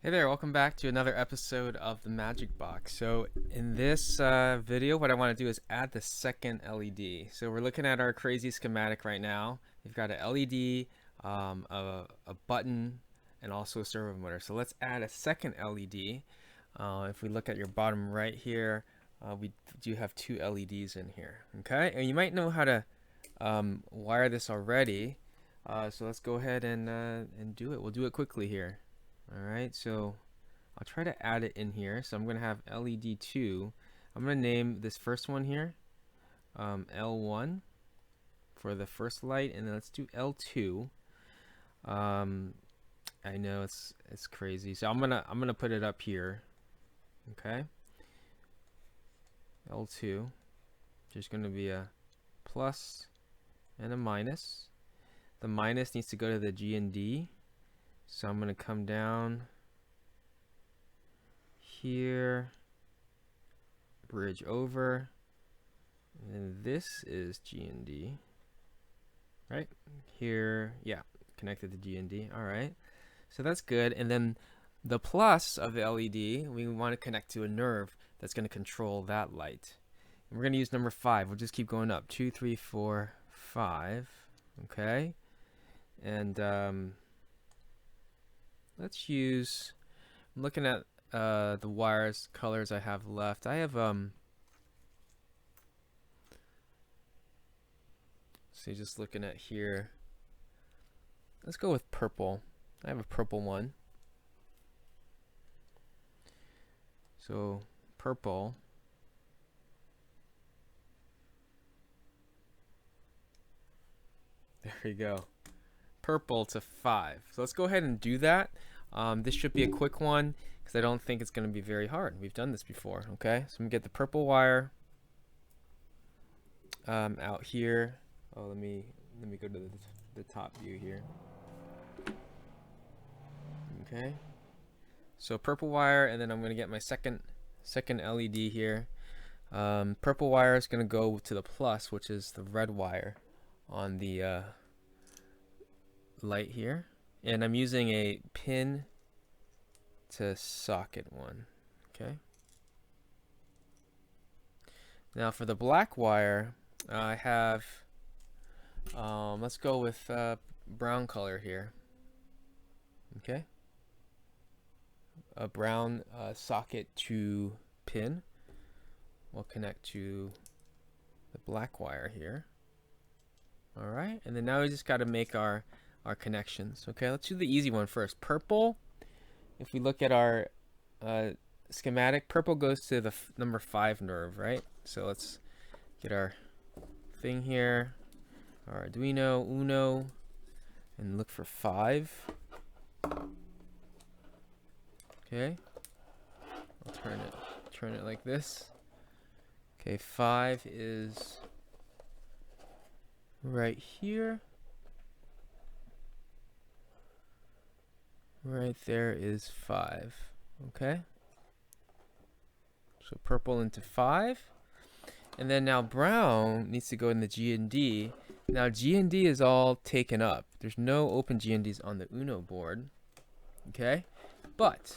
Hey there, welcome back to another episode of the Magic Box. So in this video, what I want to do is add the second LED. So we're looking at our crazy schematic right now. We've got an LED, a button, and also a servo motor. So let's add a second LED. If we look at your bottom right here, we do have two LEDs in here. Okay, and you might know how to wire this already. So let's go ahead and do it. We'll do it quickly here. Alright, so I'll try to add it in here. So I'm going to have LED2. I'm going to name this first one here L1 for the first light, and then let's do L2. I know it's crazy, so I'm gonna put it up here. Okay, L2. There's going to be a plus and a minus. The minus needs to go to the G and D. So I'm going to come down here, bridge over, and this is G and D, right? Here, yeah, connected to G and D. All right, so that's good. And then the plus of the LED, we want to connect to a nerve that's going to control that light. And we're going to use number 5. We'll just keep going up. 2, 3, 4, 5. Okay, and let's use, I'm looking at the wires colors I have left. I have so just looking at here, let's go with purple. I have a purple one. So purple. There we go. Purple to 5. So let's go ahead and do that. This should be a quick one because I don't think it's going to be very hard. We've done this before. Okay, so I'm going to get the purple wire out here. Oh, let me go to the top view here. Okay, so purple wire, and then I'm going to get my second LED here. Purple wire is going to go to the plus, which is the red wire on the light here, and I'm using a pin to socket one. Okay, now for the black wire, I have let's go with brown color here. Okay, a brown socket to pin will connect to the black wire here. All right, and then now we just got to make our connections. Okay, let's do the easy one first. Purple, if we look at our schematic, purple goes to the number 5 nerve, right? So let's get our thing here, our Arduino Uno, and look for 5. Okay, I'll turn it like this. Okay, 5 is right here. Right there is 5. Okay, so purple into 5, and then now brown needs to go in the G and D. Now G and D is all taken up. There's no open G and Ds on the Uno board. Okay, but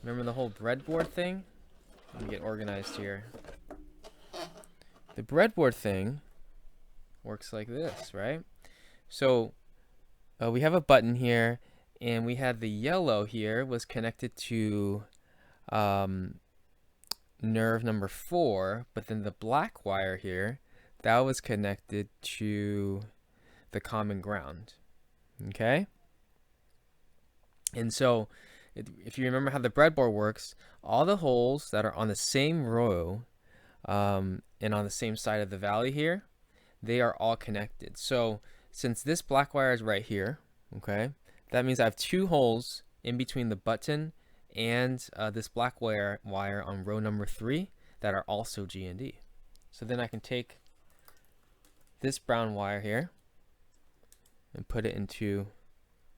remember the whole breadboard thing? Let me get organized here. The breadboard thing works like this, right? So we have a button here, and we had the yellow here was connected to nerve number 4, but then the black wire here, that was connected to the common ground. Okay, and so if you remember how the breadboard works, all the holes that are on the same row and on the same side of the valley here, they are all connected. So since this black wire is right here, okay, that means I have 2 holes in between the button and this black wire on row number 3 that are also G and D. So then I can take this brown wire here and put it into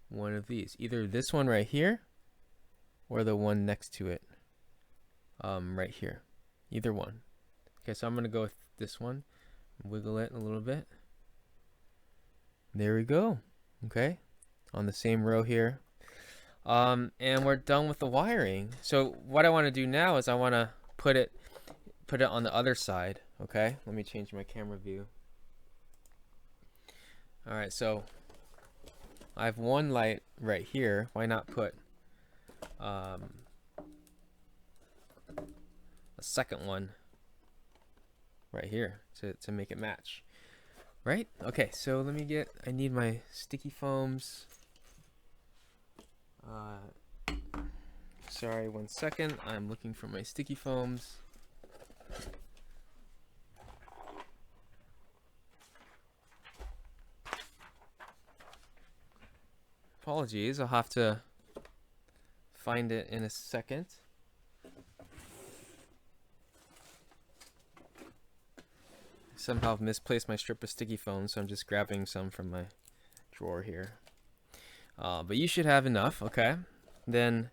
one of these, either this one right here or the one next to it right here, either one. Okay, so I'm gonna go with this one, wiggle it a little bit. There we go. Okay, on the same row here. And we're done with the wiring. So what I want to do now is I want to put it on the other side. Okay, let me change my camera view. All right, so I have one light right here. Why not put a second one right here to make it match? Right? Okay, so let me I need my sticky foams. Sorry, 1 second. I'm looking for my sticky foams. Apologies, I'll have to find it in a second. Somehow misplaced my strip of sticky foam, so I'm just grabbing some from my drawer here. But you should have enough, okay? Then,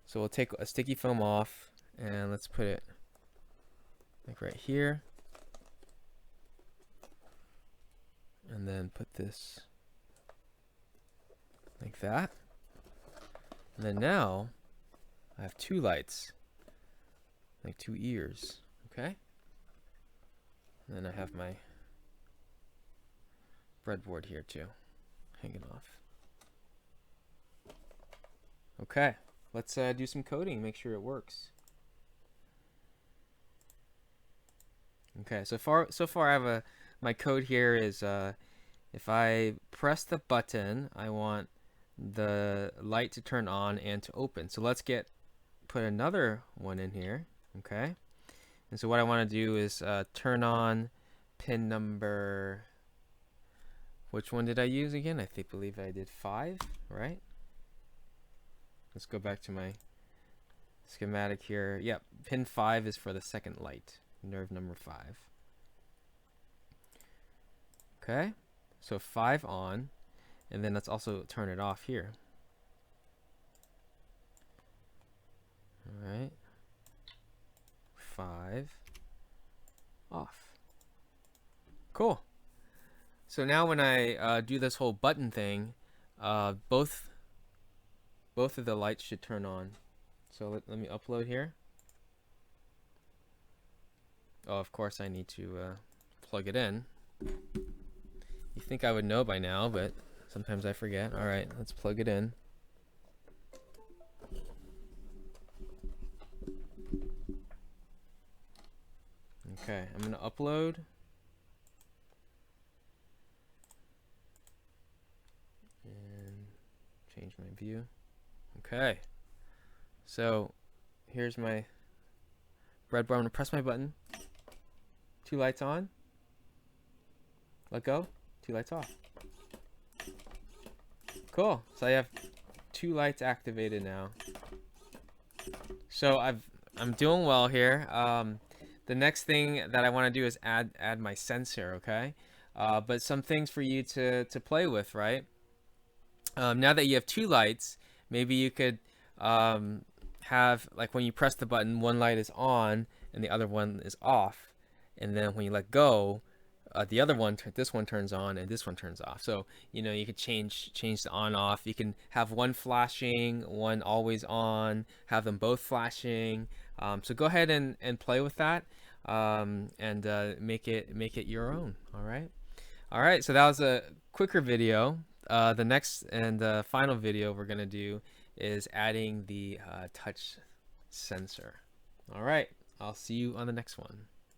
so we'll take a sticky foam off, and let's put it like right here. And then put this like that. And then now, I have two lights, like two ears, okay? And then I have my breadboard here too, hanging off. Okay, let's do some coding, make sure it works. Okay, so far I have my code here is if I press the button, I want the light to turn on and to open. So let's put another one in here, okay? And so what I want to do is turn on pin number, which one did I use again? believe I did 5, right? Let's go back to my schematic here. Yep, pin 5 is for the second light, nerve number 5. Okay, so 5 on, and then let's also turn it off here. All right, 5 off. Cool. So now when I do this whole button thing, both of the lights should turn on. So let me upload here. Oh, of course I need to plug it in. You think I would know by now, but sometimes I forget. All right, let's plug it in. Okay, I'm gonna upload. And change my view. Okay, so here's my breadboard. I'm gonna press my button. 2 lights on. Let go. 2 lights off. Cool. So I have 2 lights activated now. So I'm doing well here. The next thing that I want to do is add my sensor. Okay. But some things for you to play with, right? Now that you have 2 lights, maybe you could have, like, when you press the button, one light is on and the other one is off, and then when you let go, the other one, this one turns on and this one turns off. So you could change the on off. You can have one flashing, one always on, have them both flashing. So go ahead and play with that, and make it your own. All right, so that was a quicker video. The next and final video we're gonna do is adding the touch sensor. All right, I'll see you on the next one.